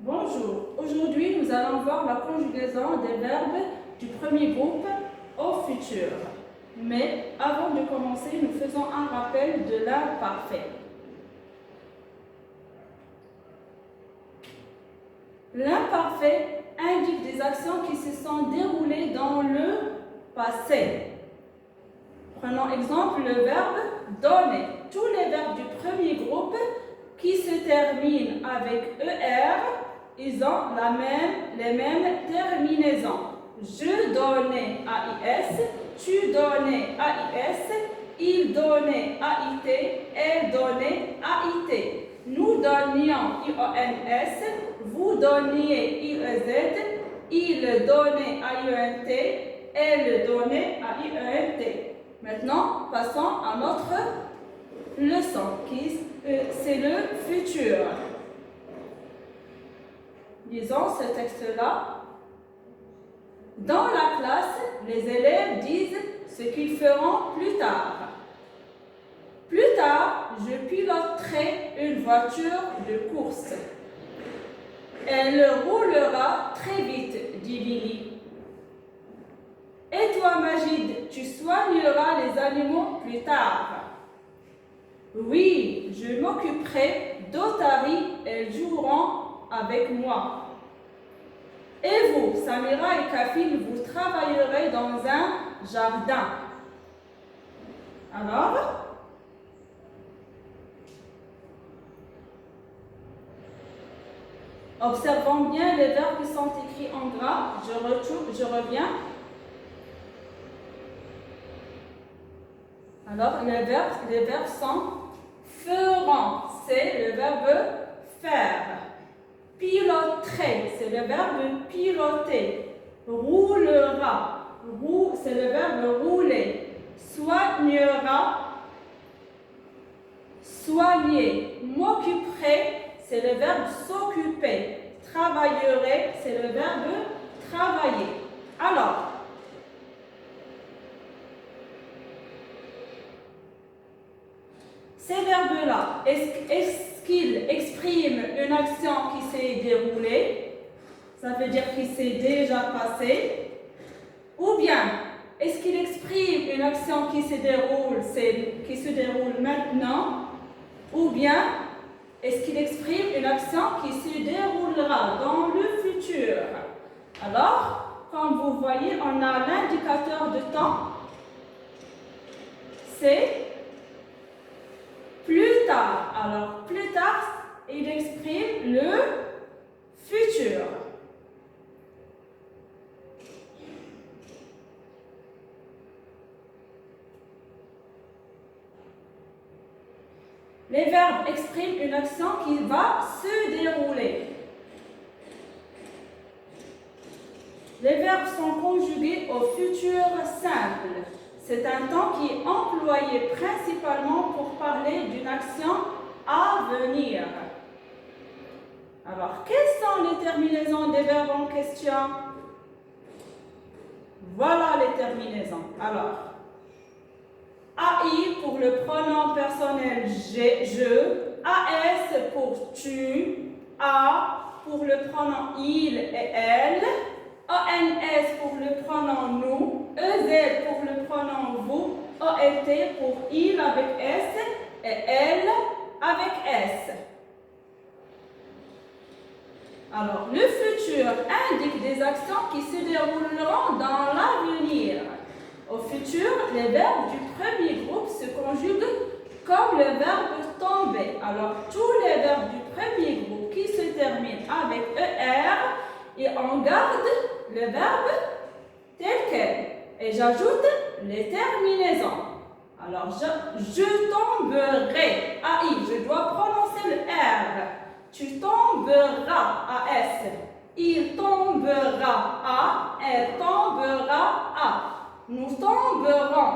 Bonjour, aujourd'hui nous allons voir la conjugaison des verbes du premier groupe au futur. Mais avant de commencer, nous faisons un rappel de l'imparfait. L'imparfait indique des actions qui se sont déroulées dans le passé. Prenons exemple le verbe donner. Tous les verbes du premier groupe qui se terminent avec ER, ils ont les mêmes terminaisons. Je donnais AIS, tu donnais AIS, il donnait AIT, elle donnait AIT. Nous donnions IONS, vous donniez IEZ, il donnait AIENT, elle donnait AIENT. Maintenant, passons à notre leçon, c'est le futur. Lisons ce texte-là. Dans la classe, les élèves disent ce qu'ils feront plus tard. Plus tard, je piloterai une voiture de course. Elle roulera très vite, dit Billy. Et toi, Majid, tu soigneras les animaux plus tard. Oui, je m'occuperai d'Otari, elles joueront avec moi. Et vous, Samira et Kafil, vous travaillerez dans un jardin. Alors, observons bien les verbes qui sont écrits en gras. Je reviens. Alors, les verbes sont feront, c'est le verbe faire. Piloterai, c'est le verbe piloter. Roulera, c'est le verbe rouler. Soignera, soigner. M'occuperai, c'est le verbe s'occuper. Travaillerai, c'est le verbe travailler. Alors, ces verbes-là, est-ce qu'ils expriment une action qui s'est déroulée? Ça veut dire qu'il s'est déjà passé. Ou bien, est-ce qu'ils expriment une action qui se déroule maintenant? Ou bien, est-ce qu'ils expriment une action qui se déroulera dans le futur? Alors, comme vous voyez, on a l'indicateur de temps. C'est plus tard. Alors, plus tard, il exprime le futur. Les verbes expriment une action qui va se dérouler. Les verbes sont conjugués au futur simple. C'est un temps qui est employé principalement pour parler d'une action à venir. Alors, quelles sont les terminaisons des verbes en question? Voilà les terminaisons. Alors, AI pour le pronom personnel je, AS pour tu, A pour le pronom il et elle, ONS pour le pronom nous, EZ pour le pronom vous, OLT pour il avec S et elle avec S. Alors, le futur indique des actions qui se dérouleront dans l'avenir. Au futur, les verbes du premier groupe se conjuguent comme le verbe tomber. Alors, tous les verbes du premier groupe qui se terminent avec ER, et on garde le verbe tel quel. Et j'ajoute les terminaisons. Alors, je tomberai. AI, je dois prononcer le R. Tu tomberas, AS. Il tombera, A. Elle tombera, A. Nous tomberons,